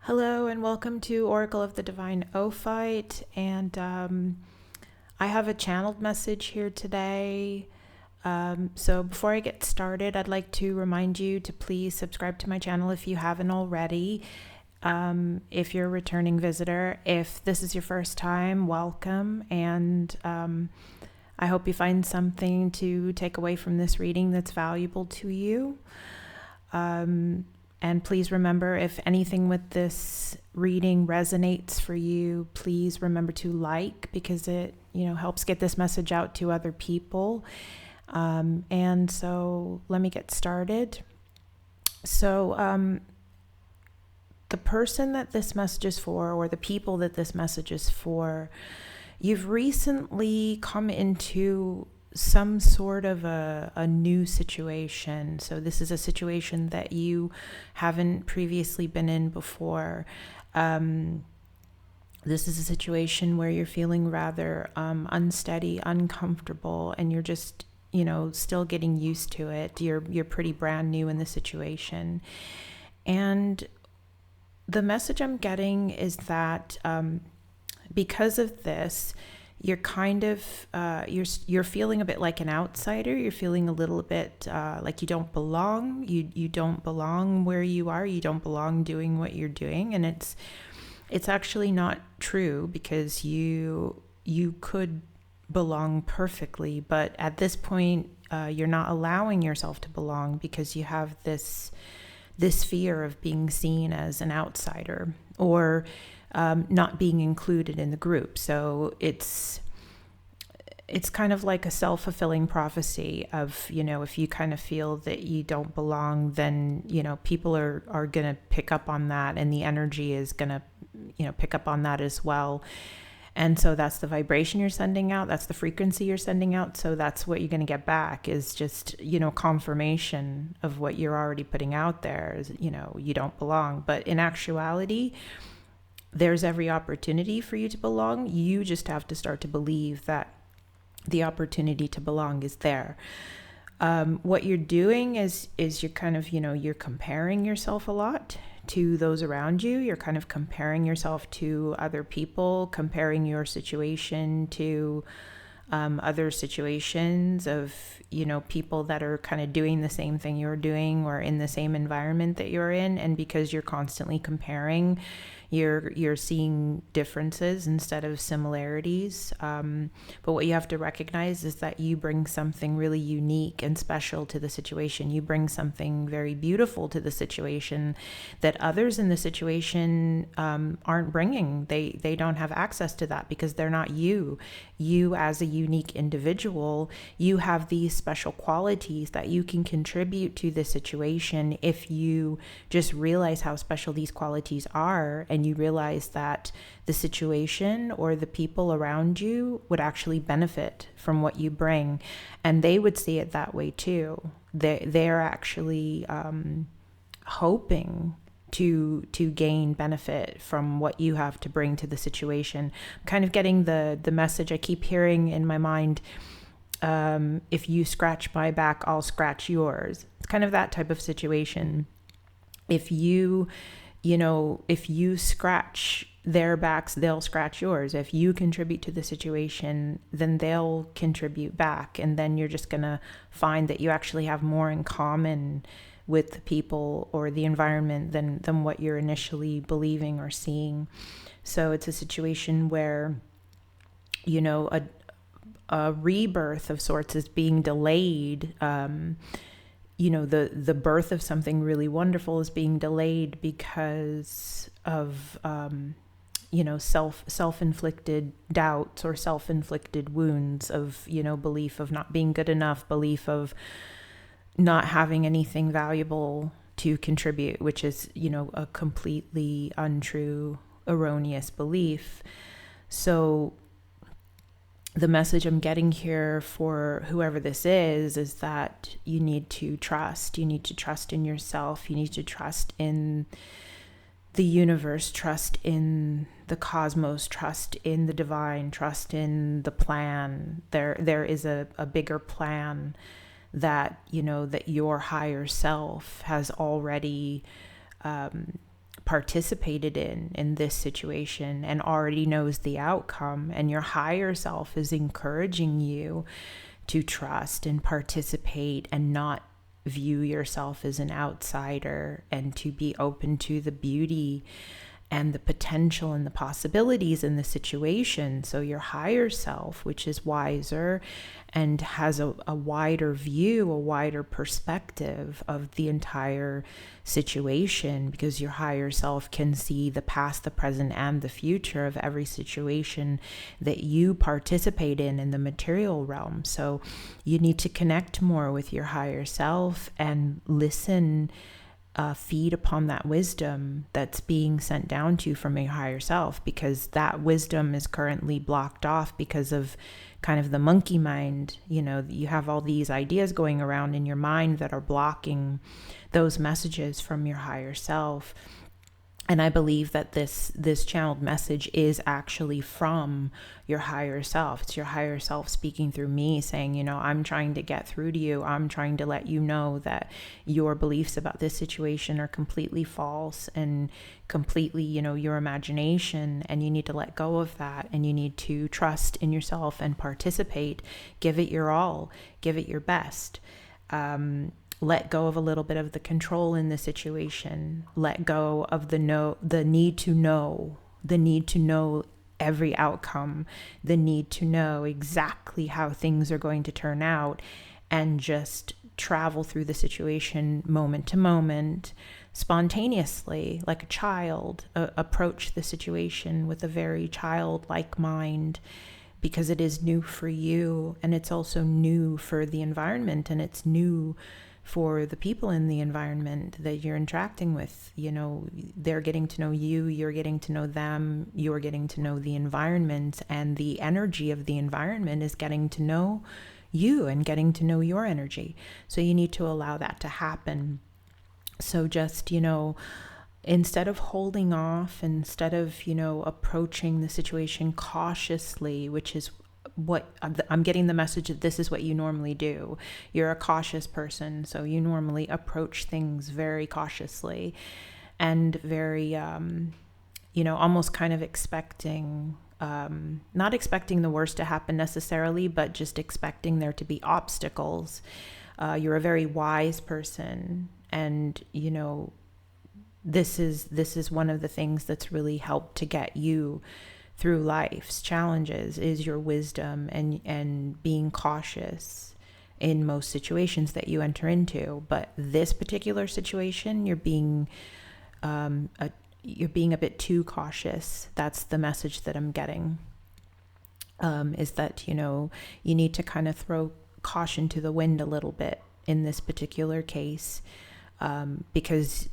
Hello and welcome to Oracle of the Divine Ophite. And I have a channeled message here today. So before I get started, I'd like to remind you to please subscribe to my channel if you haven't already. If you're a returning visitor, if this is your first time, welcome. And I hope you find something to take away from this reading that's valuable to you. And please remember, if anything with this reading resonates for you, please remember to like, because it, helps get this message out to other people. And so let me get started. So the person that this message is for, or the people that this message is for, you've recently come into some sort of a new situation. So this is a situation that you haven't previously been in before. This is a situation where you're feeling rather unsteady, uncomfortable, and you're just, still getting used to it. You're pretty brand new in the situation. And the message I'm getting is that because of this, you're kind of you're feeling a bit like an outsider. You're feeling a little bit like you don't belong. You don't belong where you are. You don't belong doing what you're doing, and it's actually not true, because you could belong perfectly, but at this point you're not allowing yourself to belong because you have this fear of being seen as an outsider, or not being included in the group. So it's kind of like a self-fulfilling prophecy of, if you kind of feel that you don't belong, then, people are going to pick up on that, and the energy is going to, pick up on that as well. And so that's the vibration you're sending out. That's the frequency you're sending out. So that's what you're going to get back, is just, confirmation of what you're already putting out there is, you don't belong. But in actuality, there's every opportunity for you to belong. You just have to start to believe that the opportunity to belong is there. What you're doing is you're kind of, you're comparing yourself a lot to those around you. You're kind of comparing yourself to other people, comparing your situation to other situations of, people that are kind of doing the same thing you're doing, or in the same environment that you're in. And because you're constantly comparing, you're seeing differences instead of similarities. But what you have to recognize is that you bring something really unique and special to the situation. You bring something very beautiful to the situation that others in the situation aren't bringing. They don't have access to that because they're not you. You, as a unique individual, you have these special qualities that you can contribute to the situation if you just realize how special these qualities are, and you realize that the situation or the people around you would actually benefit from what you bring, and they would see it that way too. They're actually hoping to gain benefit from what you have to bring to the situation. I'm kind of getting the message I keep hearing in my mind. If you scratch my back, I'll scratch yours. It's kind of that type of situation. If you scratch their backs, they'll scratch yours. If you contribute to the situation, then they'll contribute back. And then you're just going to find that you actually have more in common with the people or the environment than what you're initially believing or seeing. So it's a situation where, a rebirth of sorts is being delayed. The birth of something really wonderful is being delayed because of self-inflicted doubts or self-inflicted wounds of belief of not being good enough, belief of not having anything valuable to contribute, which is a completely untrue, erroneous belief. So the message I'm getting here for whoever this is that you need to trust. You need to trust in yourself. You need to trust in the universe, trust in the cosmos, trust in the divine, trust in the plan. There is a bigger plan that, that your higher self has already participated in this situation and already knows the outcome, and your higher self is encouraging you to trust and participate and not view yourself as an outsider, and to be open to the beauty and the potential and the possibilities in the situation. So your higher self, which is wiser and has a wider view, a wider perspective of the entire situation, because your higher self can see the past, the present, and the future of every situation that you participate in the material realm. So you need to connect more with your higher self and listen, feed upon that wisdom that's being sent down to you from your higher self, because that wisdom is currently blocked off because of kind of the monkey mind. You have all these ideas going around in your mind that are blocking those messages from your higher self. And I believe that this channeled message is actually from your higher self. It's your higher self speaking through me, saying, I'm trying to get through to you. I'm trying to let you know that your beliefs about this situation are completely false and completely, your imagination. And you need to let go of that. And you need to trust in yourself and participate. Give it your all. Give it your best. Let go of a little bit of the control in the situation. Let go of the need to know every outcome, the need to know exactly how things are going to turn out, and just travel through the situation moment to moment, spontaneously, like a child. Approach the situation with a very childlike mind, because it is new for you, and it's also new for the environment, and it's new for the people in the environment that you're interacting with. They're getting to know you, you're getting to know them, you're getting to know the environment, and the energy of the environment is getting to know you and getting to know your energy. So you need to allow that to happen. So just, instead of holding off, instead of, approaching the situation cautiously, which is what I'm getting the message that this is what you normally do. You're a cautious person, so you normally approach things very cautiously and very, almost kind of expecting, not expecting the worst to happen necessarily, but just expecting there to be obstacles. You're a very wise person, and, this is one of the things that's really helped to get you through life's challenges, is your wisdom and being cautious in most situations that you enter into. But this particular situation, you're being a bit too cautious. That's the message that I'm getting, is that, you need to kind of throw caution to the wind a little bit in this particular case, because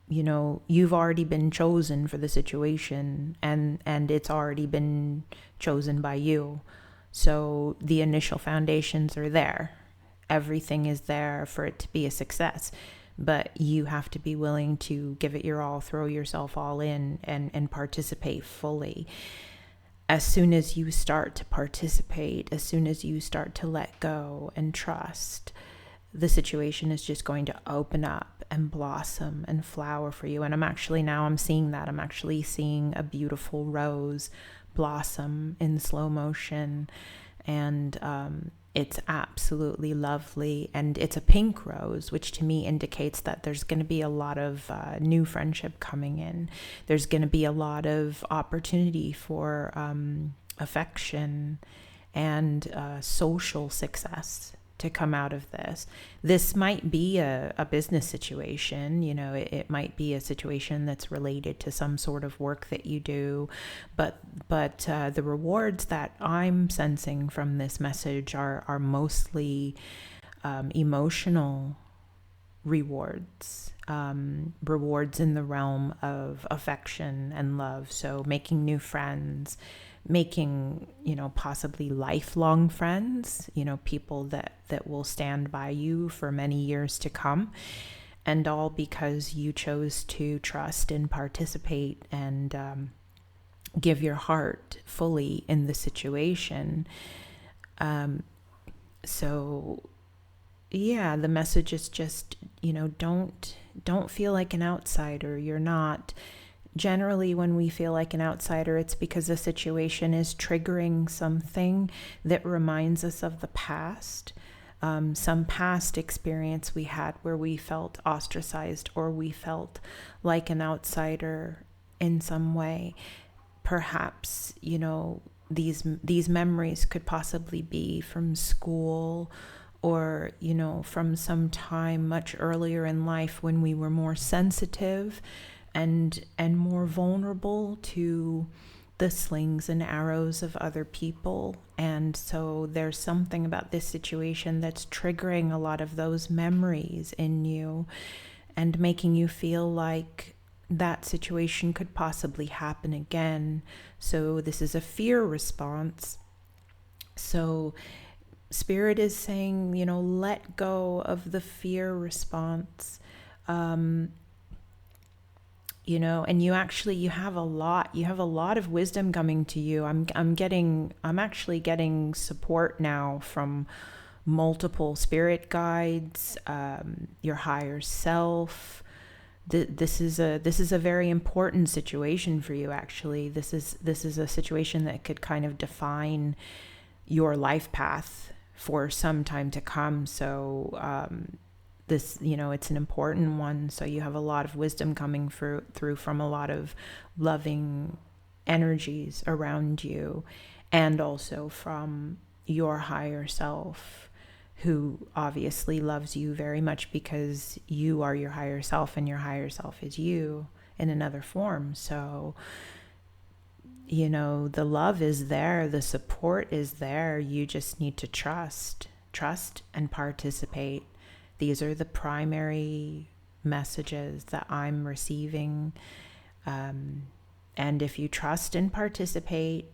you've already been chosen for the situation, and it's already been chosen by you. So the initial foundations are there. Everything is there for it to be a success, but you have to be willing to give it your all, throw yourself all in, and participate fully. As soon as you start to participate, as soon as you start to let go and trust, the situation is just going to open up and blossom and flower for you. And I'm seeing that. I'm actually seeing a beautiful rose blossom in slow motion. And it's absolutely lovely. And it's a pink rose, which to me indicates that there's going to be a lot of new friendship coming in. There's going to be a lot of opportunity for affection and social success to come out of this. This might be a business situation, it might be a situation that's related to some sort of work that you do, but the rewards that I'm sensing from this message are mostly emotional rewards, rewards in the realm of affection and love. So making new friends, making, possibly lifelong friends, people that will stand by you for many years to come, and all because you chose to trust and participate and give your heart fully in the situation. So yeah, the message is just, don't feel like an outsider. You're not Generally, when we feel like an outsider, it's because the situation is triggering something that reminds us of the past, some past experience we had where we felt ostracized or we felt like an outsider in some way. Perhaps, these memories could possibly be from school, or from some time much earlier in life when we were more sensitive and more vulnerable to the slings and arrows of other people. And so there's something about this situation that's triggering a lot of those memories in you and making you feel like that situation could possibly happen again. So this is a fear response. So Spirit is saying, let go of the fear response. And you have a lot of wisdom coming to you. I'm actually getting support now from multiple spirit guides, your higher self. This is a very important situation for you. Actually, this is a situation that could kind of define your life path for some time to come. So this, it's an important one. So you have a lot of wisdom coming through from a lot of loving energies around you, and also from your higher self, who obviously loves you very much because you are your higher self and your higher self is you in another form. So the love is there, the support is there. You just need to trust and participate. These are the primary messages that I'm receiving. And if you trust and participate,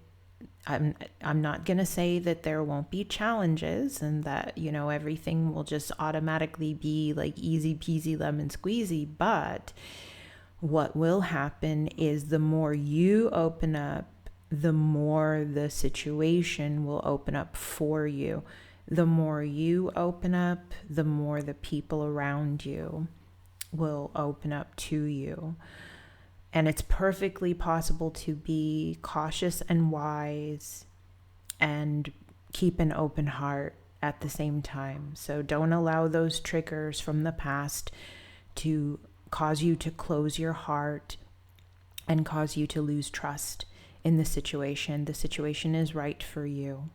I'm not going to say that there won't be challenges and that, everything will just automatically be like easy peasy lemon squeezy, but what will happen is the more you open up, the more the situation will open up for you. The more you open up, the more the people around you will open up to you. And it's perfectly possible to be cautious and wise and keep an open heart at the same time. So don't allow those triggers from the past to cause you to close your heart and cause you to lose trust in the situation. The situation is right for you.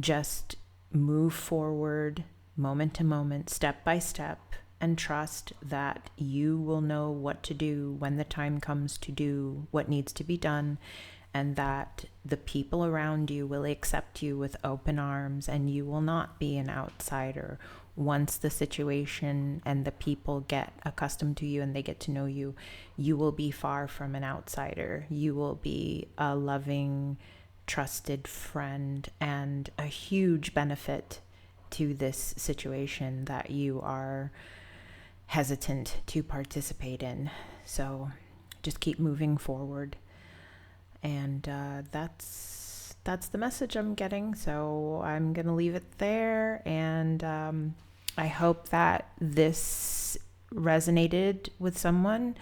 Just move forward moment to moment, step by step, and trust that you will know what to do when the time comes to do what needs to be done, and that the people around you will accept you with open arms, and you will not be an outsider. Once the situation and the people get accustomed to you and they get to know you, you will be far from an outsider. You will be a loving, trusted friend and a huge benefit to this situation that you are hesitant to participate in. So just keep moving forward. And that's the message I'm getting. So I'm going to leave it there. And I hope that this resonated with someone.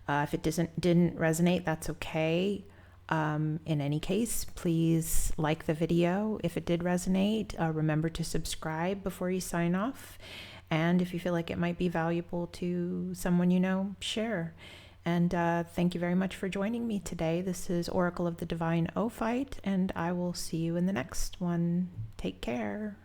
If it didn't resonate, that's okay. In any case, please like the video. If it did resonate, remember to subscribe before you sign off. And if you feel like it might be valuable to someone you know, share. And thank you very much for joining me today. This is Oracle of the Divine Ophite, and I will see you in the next one. Take care.